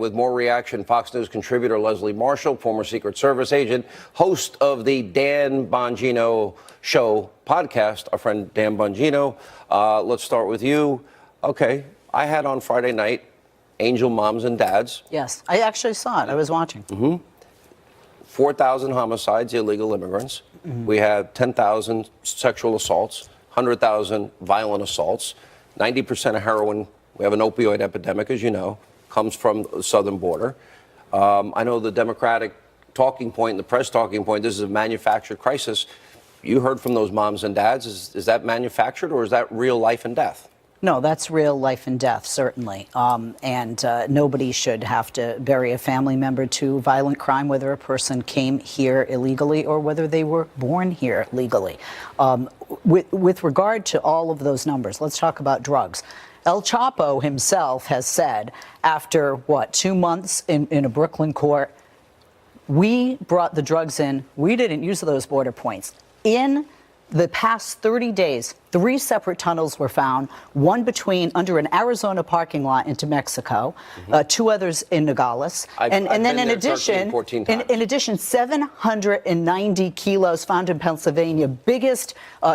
with more reaction, Fox News contributor Leslie Marshall, former Secret Service agent, host of the Dan Bongino Show podcast, our friend Dan Bongino. Let's start with you. Okay, I had on Friday night Angel Moms and Dads. Yes, I actually saw it. I was watching. 4,000 homicides, illegal immigrants. We have 10,000 sexual assaults, 100,000 violent assaults, 90% of heroin. We have an opioid epidemic, as you know, comes from the southern border. I know the Democratic talking point, the press talking point, this is a manufactured crisis. You heard from those moms and dads. Is that manufactured, or is that real life and death? No, that's real life and death, certainly. Nobody should have to bury a family member to violent crime, whether a person came here illegally or whether they were born here legally. With regard to all of those numbers, let's talk about drugs. El Chapo himself has said, after, 2 months in a Brooklyn court, we brought the drugs in. We didn't use those border points. In the past 30 days, 3 separate tunnels were found, one under an Arizona parking lot into Mexico, 2 others in Nogales. And then in addition, 790 kilos found in Pennsylvania, biggest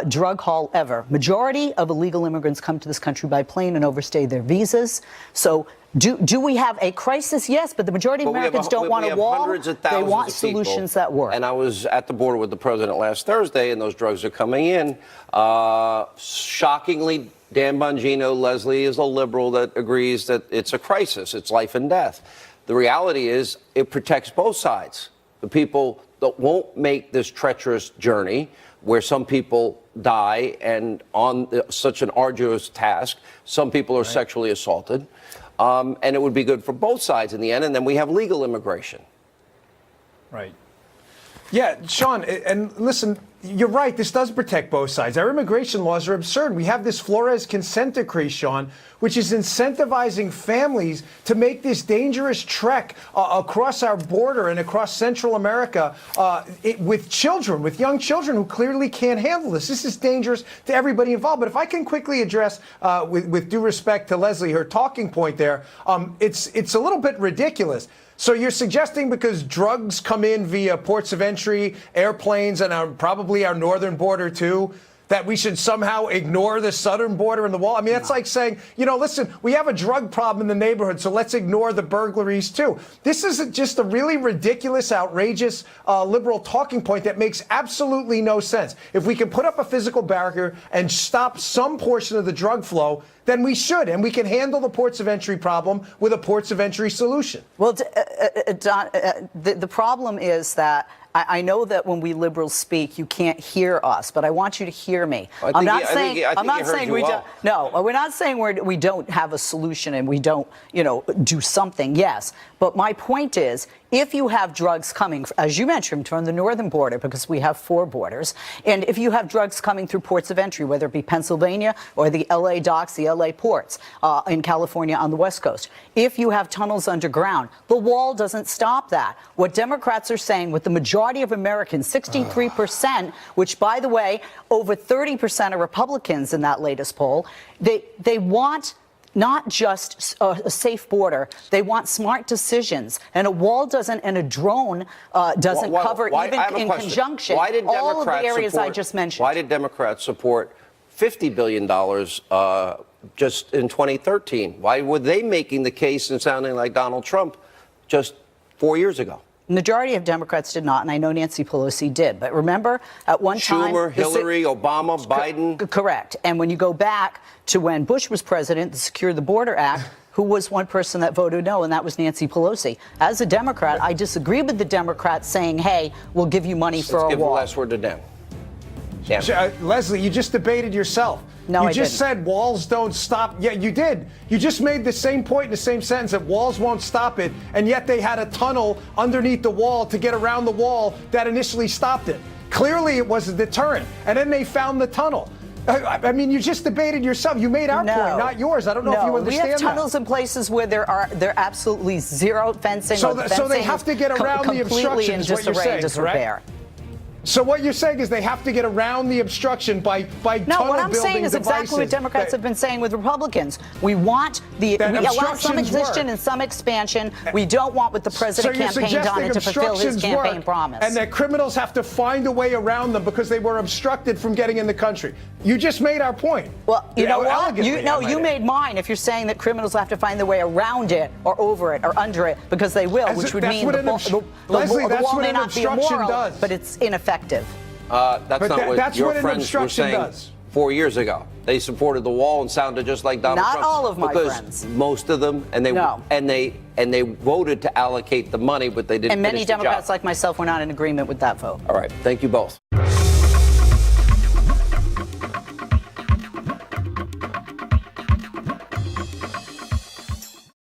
drug haul ever. Majority of illegal immigrants come to this country by plane and overstay their visas. So do we have a crisis? Yes, but the majority of Americans don't want a wall. They want solutions that work. And I was at the border with the president last Thursday, and those drugs are coming in. Shockingly, Dan Bongino, Leslie, is a liberal that agrees that it's a crisis. It's life and death. The reality is it protects both sides. The people that won't make this treacherous journey, where some people die and on such an arduous task, some people are sexually assaulted. And it would be good for both sides in the end. And then we have legal immigration. Right. Yeah, Sean, and listen, you're right. This does protect both sides. Our immigration laws are absurd. We have this Flores consent decree, Sean, which is incentivizing families to make this dangerous trek across our border and across Central America with children, with young children who clearly can't handle this. This is dangerous to everybody involved. But if I can quickly address, with due respect to Leslie, her talking point there, it's a little bit ridiculous. So you're suggesting because drugs come in via ports of entry, airplanes, and probably our northern border too, that we should somehow ignore the southern border and the wall? I mean, that's like saying, listen, we have a drug problem in the neighborhood, so let's ignore the burglaries too. This is just a really ridiculous, outrageous liberal talking point that makes absolutely no sense. If we can put up a physical barrier and stop some portion of the drug flow, then we should, and we can handle the ports of entry problem with a ports of entry solution. Well, Don, the problem is that I know that when we liberals speak, you can't hear us, but I want you to hear me. I'm not saying we don't. No, we're not saying we don't have a solution and we don't, do something. Yes, but my point is, if you have drugs coming, as you mentioned, from the northern border, because we have 4 borders, and if you have drugs coming through ports of entry, whether it be Pennsylvania or the LA docks, the LA ports in California on the West Coast, if you have tunnels underground, the wall doesn't stop that. What Democrats are saying, with the majority of Americans, 63%, which, by the way, over 30% of Republicans in that latest poll, they want not just a safe border. They want smart decisions. And a wall doesn't, and a drone doesn't cover, even in conjunction, all of the areas I just mentioned. Why did Democrats support $50 billion just in 2013? Why were they making the case and sounding like Donald Trump just 4 years ago? Majority of Democrats did not, and I know Nancy Pelosi did. But remember, at one time... Schumer, Hillary, Obama, Biden. Correct. And when you go back to when Bush was president, the Secure the Border Act, who was one person that voted no, and that was Nancy Pelosi. As a Democrat, I disagree with the Democrats saying, hey, we'll give you money for a wall. Let's give the last word to Dan. Leslie, you just debated yourself. No, you just said walls don't stop. Yeah, you did. You just made the same point in the same sentence, that walls won't stop it, and yet they had a tunnel underneath the wall to get around the wall that initially stopped it. Clearly, it was a deterrent, and then they found the tunnel. I mean, you just debated yourself. You made our point, not yours. I don't know if you understand that. We have tunnels in places where there absolutely zero fencing. So they have to get around the obstruction, is what you're saying, correct? So what you're saying is they have to get around the obstruction by No, tunnel what I'm saying building is exactly what devices Democrats have been saying with Republicans. We want we That allow some obstructions extension work. and some expansion. We don't want what the president you're campaigned on suggesting and to fulfill his obstructions campaign work, promise. and that criminals have to find a way around them because they were obstructed from getting in the country. You just made our point. Well, you know what? Elegantly, You made mine if you're saying that criminals have to find their way around it or over it or under it because they will, which would mean the wall may not be immoral, does. but it's ineffective. That's not what that's your what an friends were obstruction saying does. 4 years ago. They supported the wall and sounded just like Donald Not Trump. all of my because friends. Most of them, and they voted to allocate the money, but they didn't. And many finish the job. Democrats like myself were not in agreement with that vote. All right, thank you both.